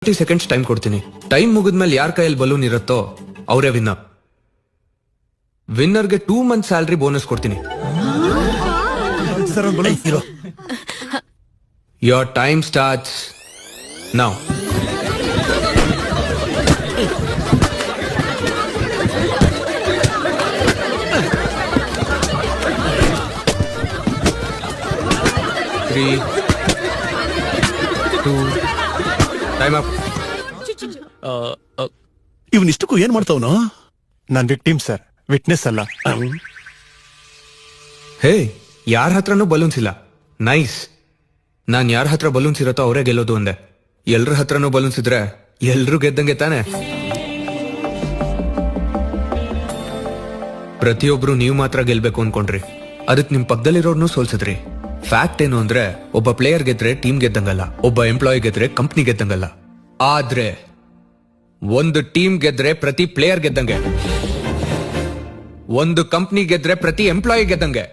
30 seconds time ಕೊಡ್ತೀನಿ. Time ಮುಗಿದ್ಮೇಲೆ ಯಾರ ಕೈಯಲ್ಲಿ ಬಲೂನ್ ಇರುತ್ತೋ ಅವರೇ ವಿನ್ನರ್. ವಿನ್ನರ್ಗೆ 2 ಮಂತ್ ಸ್ಯಾಲರಿ ಬೋನಸ್ ಕೊಡ್ತೀನಿ. Your time starts now. Time up. ಇವನಿಷ್ಟಕ್ಕೂ ಏನ್ ಮಾಡ್ತಾವನು? ನಾನ್ ವಿಕ್ಟಿಮ್ ಸರ್, ವಿಟ್ನೆಸ್ ಅಲ್ಲ. ಹೇ, ಯಾರ ಹತ್ರನೂ ಬಲೂನ್ಸ್ ಇಲ್ಲ. ನೈಸ್. ನಾನ್ ಯಾರ ಹತ್ರ ಬಲೂನ್ಸ್ ಇರತ್ತೋ ಅವರೇ ಗೆಲ್ಲೋದು ಅಂದೆ. ಎಲ್ರ ಹತ್ರನೂ ಬಲೂನ್ಸ್ ಇದ್ರೆ ಎಲ್ರೂ ಗೆದ್ದಂಗೆ ತಾನೆ. ಪ್ರತಿಯೊಬ್ರು ನೀವು ಮಾತ್ರ ಗೆಲ್ಬೇಕು ಅನ್ಕೊಂಡ್ರಿ, ಅದಕ್ ನಿಮ್ ಪಕ್ಕದಲ್ಲಿರೋರ್ನು ಸೋಲ್ಸಿದ್ರಿ. ಫ್ಯಾಕ್ಟ್ ಏನು ಅಂದ್ರೆ, ಒಬ್ಬ ಪ್ಲೇಯರ್ ಗೆದ್ರೆ ಟೀಮ್ ಗೆದ್ದಂಗಲ್ಲ, ಒಬ್ಬ ಎಂಪ್ಲಾಯಿ ಗೆದ್ರೆ ಕಂಪ್ನಿ ಗೆದ್ದಂಗಲ್ಲ. ಆದ್ರೆ ಒಂದು ಟೀಮ್ ಗೆದ್ರೆ ಪ್ರತಿ ಪ್ಲೇಯರ್ ಗೆದ್ದಂಗೆ, ಒಂದು ಕಂಪ್ನಿ ಗೆದ್ರೆ ಪ್ರತಿ ಎಂಪ್ಲಾಯಿ ಗೆದ್ದಂಗೆ.